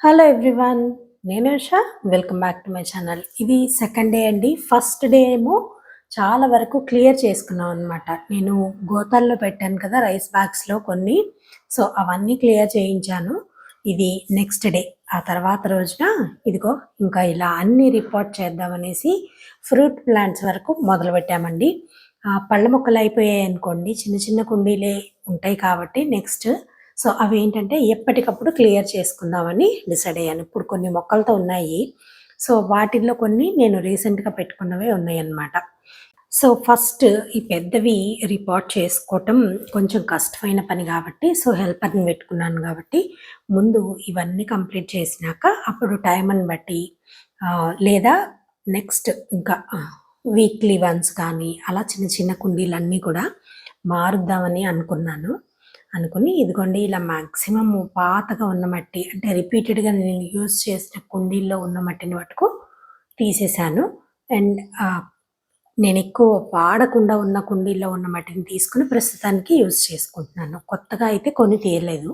Hello everyone. నేను Usha. Welcome back to my channel. ఇది second day అండి. ఫస్ట్ డే ఏమో చాలా వరకు క్లియర్ చేసుకున్నాం అనమాట. నేను గోతాల్లో పెట్టాను కదా రైస్ బ్యాగ్స్లో కొన్ని. సో అవన్నీ క్లియర్ చేయించాను. ఇది నెక్స్ట్ డే. ఆ తర్వాత రోజున ఇదిగో ఇంకా ఇలా అన్ని రిపోర్ట్ చేద్దామనేసి ఫ్రూట్ ప్లాంట్స్ వరకు మొదలు పెట్టామండి. పళ్ళ మొక్కలు అయిపోయాయి అనుకోండి, చిన్న చిన్న కుండీలే ఉంటాయి కాబట్టి నెక్స్ట్ సో అవేంటంటే ఎప్పటికప్పుడు క్లియర్ చేసుకుందామని డిసైడ్ అయ్యాను. ఇప్పుడు కొన్ని మొక్కలతో ఉన్నాయి. సో వాటిల్లో కొన్ని నేను రీసెంట్‌గా పెట్టుకున్నవే ఉన్నాయన్నమాట. సో ఫస్ట్ ఈ పెద్దవి రిపోర్ట్ చేసుకోవటం కొంచెం కష్టమైన పని కాబట్టి సో హెల్పర్‌ని పెట్టుకున్నాను కాబట్టి ముందు ఇవన్నీ కంప్లీట్ చేసినాక అప్పుడు టైంని బట్టి లేదా నెక్స్ట్ ఇంకా వీక్లీ వన్స్ కానీ అలా చిన్న చిన్న కుండీలన్నీ కూడా మారుద్దామని అనుకున్నాను. అనుకుని ఇదిగోండి ఇలా మాక్సిమం పాతగా ఉన్న మట్టి అంటే రిపీటెడ్‌గా నేను యూజ్ చేసిన కుండీల్లో ఉన్న మట్టిని మటుకు తీసేశాను. అండ్ నేను ఎక్కువ వాడకుండా ఉన్న కుండీల్లో ఉన్న మట్టిని తీసుకొని ప్రస్తుతానికి యూజ్ చేసుకుంటున్నాను. కొత్తగా అయితే కొని తీయలేదు.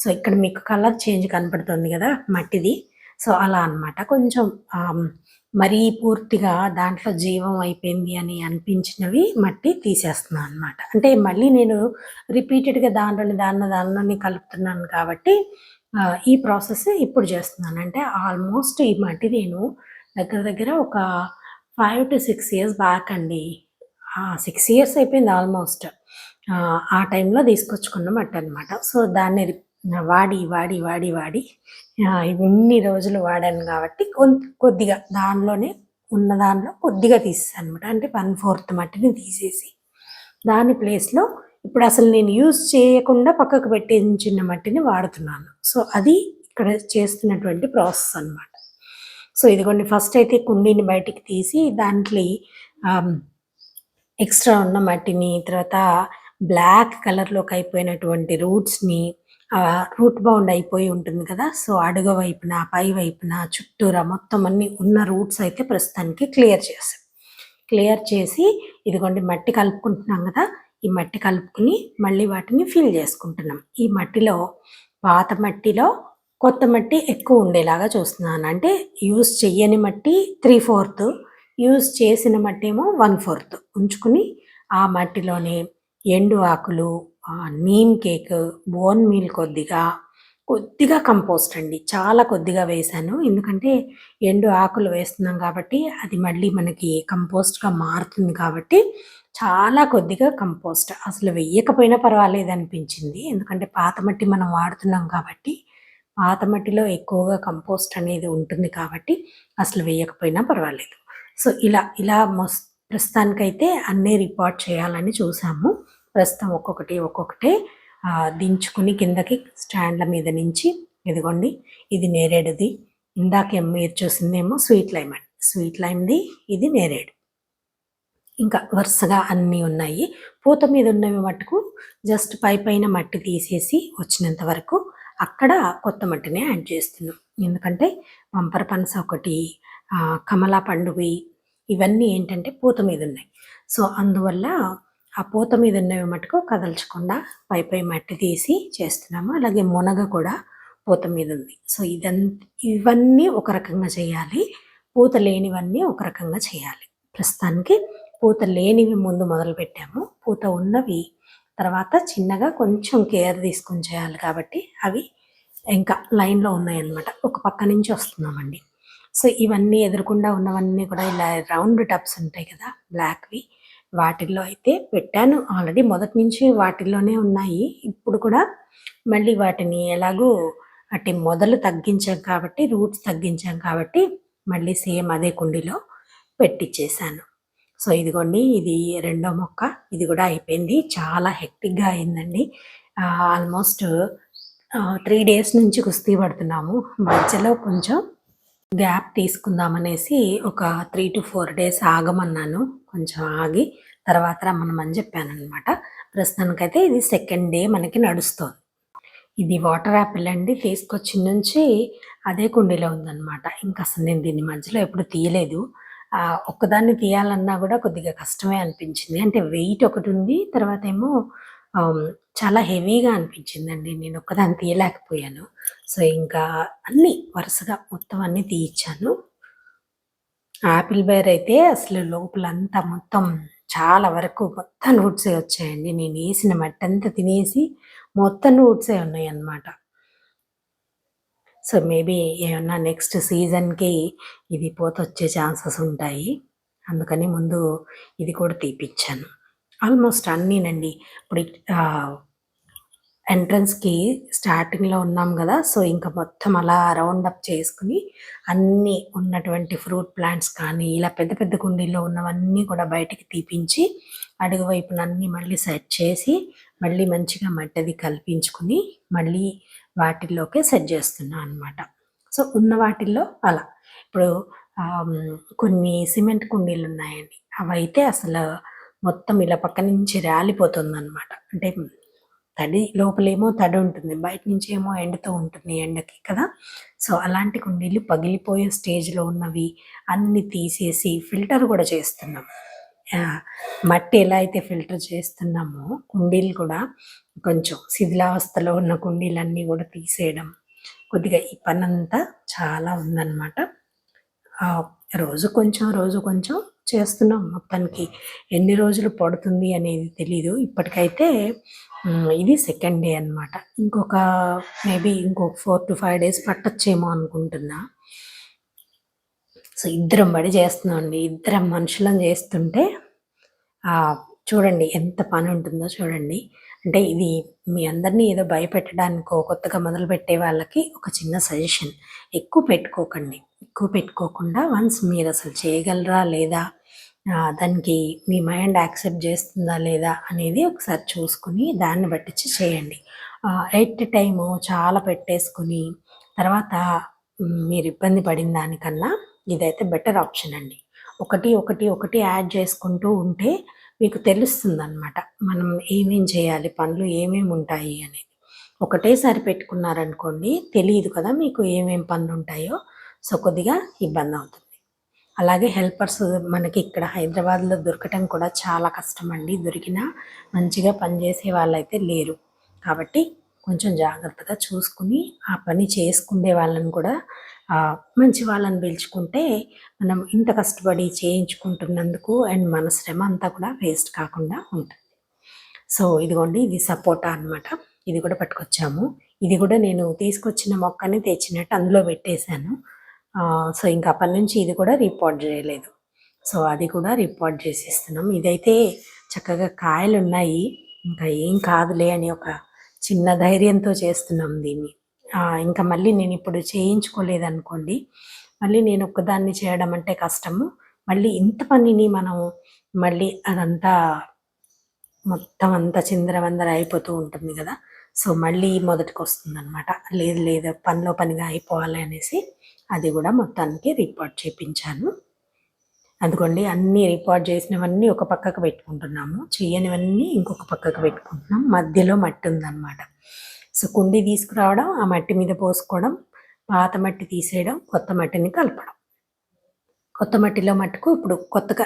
సో ఇక్కడ మీకు కలర్ చేంజ్ కనపడుతుంది కదా మట్టిది. సో అలా అనమాట. కొంచెం మరీ పూర్తిగా దాంట్లో జీవం అయిపోయింది అని అనిపించినవి మట్టి తీసేస్తున్నాను అనమాట. అంటే మళ్ళీ నేను రిపీటెడ్‌గా దానిలోని కలుపుతున్నాను కాబట్టి ఈ ప్రాసెస్ ఇప్పుడు చేస్తున్నాను. అంటే ఆల్మోస్ట్ ఈ మట్టి నేను దగ్గర దగ్గర ఒక 5-6 ఇయర్స్ బ్యాక్ అండి. 6 ఇయర్స్ అయిపోయింది ఆల్మోస్ట్. ఆ టైంలో తీసుకొచ్చుకున్న మట్టనమాట. సో దాన్ని వాడి ఇన్ని రోజులు వాడాను కాబట్టి కొద్దిగా ఉన్న దానిలో కొద్దిగా తీసేసాననమాట. అంటే 1/4 మట్టిని తీసేసి దాని ప్లేస్‌లో ఇప్పుడు అసలు నేను యూజ్ చేయకుండా పక్కకు పెట్టించిన మట్టిని వాడుతున్నాను. సో అది ఇక్కడ చేస్తున్నటువంటి ప్రాసెస్ అనమాట. సో ఇదిగోండి ఫస్ట్ అయితే కుండీని బయటికి తీసి దాంట్లో ఎక్స్ట్రా ఉన్న మట్టిని, తర్వాత బ్లాక్ కలర్‌లోకి అయిపోయినటువంటి రూట్స్‌ని రూట్ బౌండ్ అయిపోయి ఉంటుంది కదా! సో అడుగు వైపున, పై వైపున, చుట్టూరా మొత్తం అన్నీ ఉన్న రూట్స్ అయితే ప్రస్తుతానికి క్లియర్ చేశాం. క్లియర్ చేసి ఇదిగోండి మట్టి కలుపుకుంటున్నాం కదా! ఈ మట్టి కలుపుకొని మళ్ళీ వాటిని ఫిల్ చేసుకుంటున్నాం. ఈ మట్టిలో పాత మట్టిలో కొత్త మట్టి ఎక్కువ ఉండేలాగా చూస్తున్నాను. అంటే యూజ్ చెయ్యని మట్టి 3/4, యూజ్ చేసిన మట్టి ఏమో 1/4 ఉంచుకుని ఆ మట్టిలోనే ఎండు ఆకులు, నీమ్ కేక్, బోన్ మీల్ కొద్దిగా కంపోస్ట్ అండి. చాలా కొద్దిగా వేశాను. ఎందుకంటే ఎండు ఆకులు వేస్తున్నాం కాబట్టి అది మళ్ళీ మనకి కంపోస్ట్‌గా మారుతుంది కాబట్టి చాలా కొద్దిగా కంపోస్ట్. అసలు వెయ్యకపోయినా పర్వాలేదనిపించింది. ఎందుకంటే పాత మట్టి మనం వాడుతున్నాం కాబట్టి పాత మట్టిలో ఎక్కువగా కంపోస్ట్ అనేది ఉంటుంది కాబట్టి అసలు వేయకపోయినా పర్వాలేదు. సో ఇలా ప్రస్తుతానికైతే అన్నీ రిపోర్ట్ చేయాలని చూసాము. ప్రస్తుతం ఒక్కొక్కటే దించుకుని కిందకి స్టాండ్ల మీద నుంచి ఇదిగోండి ఇది నేరేడుది. ఇందాక మీరు చూసిందేమో స్వీట్ లైమ్ అండి. స్వీట్ లైమ్‌ది, ఇది నేరేడు. ఇంకా వరుసగా అన్నీ ఉన్నాయి. పూత మీద ఉన్నవి మట్టుకు జస్ట్ పైన మట్టి తీసేసి వచ్చినంత వరకు అక్కడ కొత్త మట్టిని యాడ్ చేస్తున్నాం. ఎందుకంటే వంపర పనస ఒకటి, కమలా పండువి ఇవన్నీ ఏంటంటే పూత మీద ఉన్నాయి. సో అందువల్ల ఆ పూత మీద ఉన్నవి మటుకు కదల్చకుండా పై మట్టి తీసి చేస్తున్నాము. అలాగే మునగ కూడా పూత మీద ఉంది. సో ఇవన్నీ ఒక రకంగా చేయాలి. పూత లేనివన్నీ ఒక రకంగా చేయాలి. ప్రస్తుతానికి పూత లేనివి ముందు మొదలుపెట్టాము. పూత ఉన్నవి తర్వాత చిన్నగా కొంచెం కేర్ తీసుకొని చేయాలి కాబట్టి అవి ఇంకా లైన్‌లో ఉన్నాయన్నమాట. ఒక పక్క నుంచి వస్తున్నామండి. సో ఇవన్నీ ఎదురుకుండా ఉన్నవన్నీ కూడా ఇలా రౌండ్ టబ్స్ ఉంటాయి కదా బ్లాక్‌వి, వాటిల్లో అయితే పెట్టాను. ఆల్రెడీ మొదటి నుంచి వాటిల్లోనే ఉన్నాయి. ఇప్పుడు కూడా మళ్ళీ వాటిని ఎలాగూ మొదలు తగ్గించాం కాబట్టి, రూట్స్ తగ్గించాం కాబట్టి మళ్ళీ సేమ్ అదే కుండీలో పెట్టిచ్చేసాను. సో ఇదిగోండి ఇది రెండో మొక్క. ఇది కూడా అయిపోయింది. చాలా హెక్టిక్‌గా అయిందండి. ఆల్మోస్ట్ 3 డేస్ నుంచి కుస్తీ పడుతున్నాము. మధ్యలో కొంచెం గ్యాప్ తీసుకుందామనేసి ఒక 3-4 డేస్ ఆగమన్నాను. కొంచెం ఆగి తర్వాత రమ్మనమని చెప్పాననమాట. ప్రస్తుతానికైతే ఇది సెకండ్ డే మనకి నడుస్తోంది. ఇది వాటర్ యాపిల్ అండి. తీసుకొచ్చిన నుంచి అదే కుండీలో ఉందనమాట. అసలు నేను దీన్ని మధ్యలో ఎప్పుడు తీయలేదు. ఒక్కదాన్ని తీయాలన్నా కూడా కొద్దిగా కష్టమే అనిపించింది. అంటే వెయిట్ ఒకటి ఉంది. తర్వాత ఏమో చాలా హెవీగా అనిపించిందండి. నేను ఒక్కదాన్ని తీయలేకపోయాను. సో, ఇంకా అన్నీ వరుసగా మొత్తం అన్నీ తీయిచ్చాను. ఆపిల్ బేర్ అయితే అసలు లోపలంతా మొత్తం చాలా వరకు మొత్తం రూట్సే వచ్చాయండి. నేనేసిన మట్టంతా తినేసి మొత్తం రూట్సే ఉన్నాయన్నమాట. సో, మేబీ ఏమన్నా నెక్స్ట్ సీజన్‌కి ఇది పూతొచ్చే ఛాన్సెస్ ఉంటాయి. అందుకని ముందు ఇది కూడా తీపిచ్చాను. ఆల్మోస్ట్ అన్నీనండి. ఇప్పుడు ఎంట్రన్స్‌కి స్టార్టింగ్‌లో ఉన్నాం గదా! సో, ఇంక మొత్తం అలా రౌండ్ అప్ చేసుకొని అన్నీ ఉన్నటువంటి ఫ్రూట్ ప్లాంట్స్ కానీ, ఇలా పెద్ద పెద్ద కుండీల్లో ఉన్నవన్నీ కూడా బయటికి తీపించి, అడుగు వైపున అన్నీ మళ్ళీ సెట్ చేసి, మళ్ళీ మంచిగా మట్టది కల్పించుకొని, మళ్ళీ వాటిల్లోకే సెట్ జేస్తున్నా అనమాట. సో, ఉన్న వాటిల్లో అలా. ఇప్పుడు కొన్ని సిమెంట్ కుండీలున్నాయండి. అవైతే అసలు మొత్తం ఇలా పక్క నుంచి రాలిపోతుందనమాట. అంటే తడి లోపలేమో తడి ఉంటుంది. బయట నుంచేమో ఎండుతూ ఉంటుంది ఎండకి కదా! సో, అలాంటి కుండీలు పగిలిపోయే స్టేజ్‌లో ఉన్నవి అన్నీ తీసేసి ఫిల్టర్ గూడా చేస్తున్నాం. మట్టి ఎలా అయితే ఫిల్టర్ చేస్తున్నామో కుండీలు కూడా కొంచెం శిథిలావస్థలో ఉన్న కుండీలన్నీ గూడా తీసేయడం. కొద్దిగా ఈ పనంతా చాలా ఉందనమాట. రోజు కొంచెం, రోజు కొంచెం చేస్తున్నాం మొత్తానికి. ఎన్ని రోజులు పడుతుంది అనేది తెలీదు. ఇప్పటికైతే ఇది సెకండ్ డే అనమాట. ఇంకొక మేబీ ఇంకొక 4-5 డేస్ పట్టొచ్చేమో అనుకుంటున్నా. సో, ఇద్దరం బడి చేస్తున్నామండి. ఇద్దరం మనుషులం చేస్తుంటే చూడండి ఎంత పనుంటుందో చూడండి. అంటే ఇది మీ అందరిని ఏదో భయపెట్టడానికో, కొత్తగా మొదలుపెట్టే వాళ్ళకి ఒక చిన్న సజెషన్. ఎక్కువ పెట్టుకోకండి. ఎక్కువ పెట్టుకోకుండా వన్స్ మీరసలు చేయగలరా లేదా, దానికి మీ మైండ్ యాక్సెప్ట్ చేస్తుందా లేదా అనేది ఒకసారి చూసుకొని దాన్ని బట్టిచ్చి చేయండి. ఎట్ ఎ టైము చాలా పెట్టేసుకొని తర్వాత మీరు ఇబ్బంది పడిన దానికన్నా ఇదైతే బెటర్ ఆప్షన్ అండి. ఒకటి, ఒకటి, ఒకటి యాడ్ చేసుకుంటూ ఉంటే మీకు తెలుస్తుందనమాట. మనం ఏమేం చేయాలి, పనులు ఏమేముంటాయి అనేది. ఒకటేసారి పెట్టుకున్నారనుకోండి తెలీదు కదా మీకు ఏమేం పనులుంటాయో. సో, కొద్దిగా ఇబ్బందవుతుంది. అలాగే హెల్పర్స్ మనకి ఇక్కడ హైదరాబాద్‌లో దొరకటం కూడా చాలా కష్టమండి. దొరికినా మంచిగా పనిచేసే వాళ్ళైతే లేరు. కాబట్టి కొంచెం జాగ్రత్తగా చూసుకొని ఆ పని చేసుకుండే వాళ్ళని కూడా మంచి వాళ్ళని పిలుచుకుంటే మనం ఇంత కష్టపడి చేయించుకుంటున్నందుకు అండ్ మన శ్రమ అంతా కూడా వేస్ట్ కాకుండా ఉంటుంది. సో, ఇదిగోండి ఇది సపోటా అనమాట. ఇది కూడా పట్టుకొచ్చాము. ఇది కూడా నేను తీసుకొచ్చిన మొక్కని తెచ్చినట్టు అందులో పెట్టేశాను. సో, ఇంక అప్పటినుంచి ఇది కూడా రిపోర్ట్ చేయలేదు. సో, అది కూడా రిపోర్ట్ చేసేస్తున్నాం. ఇదైతే చక్కగా కాయలున్నాయి. ఇంకా ఏం కాదులే అని ఒక చిన్న ధైర్యంతో చేస్తున్నాం దీన్ని. ఇంకా మళ్ళీ నేనిప్పుడు చేయించుకోలేదనుకోండి, మళ్ళీ నేను ఒక్కదాన్ని చేయడం అంటే కష్టము. మళ్ళీ ఇంత పనిని మనం మళ్ళీ అదంతా మొత్తం అంతా చిందరవందర అయిపోతూ ఉంటుంది గదా! సో, మళ్ళీ మొదటికొస్తుందనమాట. లేదు లేదు పనిలో పనిగా అయిపోవాలి అనేసి అది గూడా మొత్తానికి రిపోర్ట్ చేపించాను. అదిగోండి అన్నీ రిపోర్ట్ చేసినవన్నీ ఒక పక్కకు పెట్టుకుంటున్నాము. చెయ్యనివన్నీ ఇంకొక పక్కకు పెట్టుకుంటున్నాం. మధ్యలో మట్టి ఉందనమాట. సో, కుండీ తీసుకురావడం, ఆ మట్టి మీద పోసుకోవడం, పాత మట్టి తీసేయడం, కొత్త మట్టిని కలపడం. కొత్త మట్టిలో మట్టుకు ఇప్పుడు కొత్తగా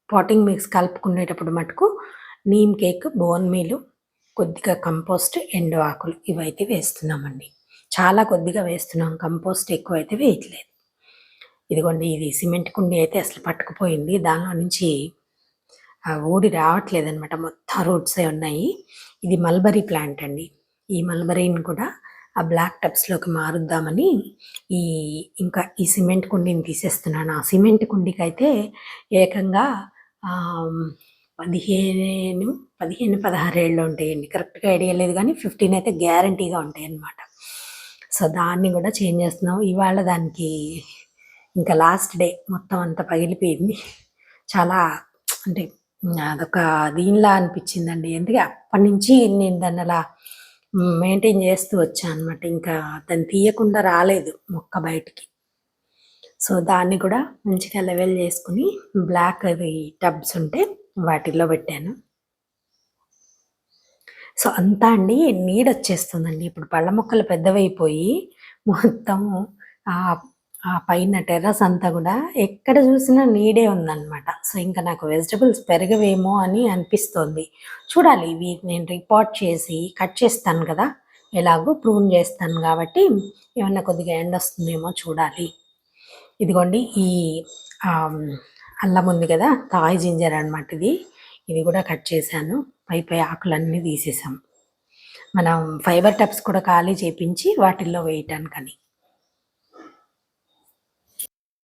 పాటింగ్ మిక్స్ కలుపుకునేటప్పుడు మటుకు నీమ్ కేక్, బోన్ మీలు, కొద్దిగా కంపోస్ట్, ఎండు ఆకులు ఇవైతే వేస్తున్నామండి. చాలా కొద్దిగా వేస్తున్నాం. కంపోస్ట్ ఎక్కువైతే వేయట్లేదు. ఇదిగోండి ఇది సిమెంట్ కుండీ అయితే అసలు పట్టుకుపోయింది. దానిలో నుంచి ఊడి రావట్లేదనమాట. మొత్తం రూట్సే ఉన్నాయి. ఇది మల్బరీ ప్లాంట్ అండి. ఈ మల్బరీని కూడా ఆ బ్లాక్ టబ్స్‌లోకి మారుద్దామని ఇంకా ఈ సిమెంట్ కుండీని తీసేస్తున్నాను. ఆ సిమెంట్ కుండీకైతే ఏకంగా 15, 16 ఏళ్ళు ఉంటాయండి. కరెక్ట్‌గా ఐడియా లేదు గానీ 15 అయితే గ్యారంటీగా ఉంటాయన్నమాట. సో, దాన్ని గూడా చేంజ్ చేస్తున్నాం. ఇవాళ దానికి ఇంకా లాస్ట్ డే మొత్తం అంతా పగిలిపోయింది. చాలా అంటే అదొక దీనిలా అనిపించిందండి. ఎందుకే అప్పటినుంచి నేను దాన్నలా మెయింటైన్ చేస్తూ వచ్చా అనమాట. ఇంకా దాన్ని తీయకుండా రాలేదు మొక్క బయటికి. సో, దాన్ని కూడా మంచిగా లెవెల్ చేసుకొని బ్లాక్ అది టబ్స్ ఉంటే వాటిల్లో పెట్టాను. సో, అంతా అండి నీడొచ్చేస్తుందండి. ఇప్పుడు పళ్ళ మొక్కలు పెద్దవైపోయి మొత్తము ఆ పైన టెర్రస్ అంతా గూడా ఎక్కడ జూసినా నీడే ఉందనమాట. సో, ఇంక నాకు వెజిటబుల్స్ పెరగవేమో అని అనిపిస్తోంది. చూడాలి ఇవి నేను రిపోర్ట్ చేసి కట్ చేస్తాను గదా! ఎలాగో ప్రూన్ జేస్తాను గాబట్టి, ఏమన్నా కొద్దిగా ఎండొస్తుందేమో చూడాలి. ఇదిగోండి ఈ ఆహ్, అల్లం ఉంది గదా! థాయ్ జింజర్ అనమాట ఇది. ఇది గూడా కట్ చేశాను. పై ఆకులన్నీ తీసేసాం. మనం ఫైబర్ టబ్స్ కూడా ఖాళీ చేపించి వాటిల్లో వేయటానికని.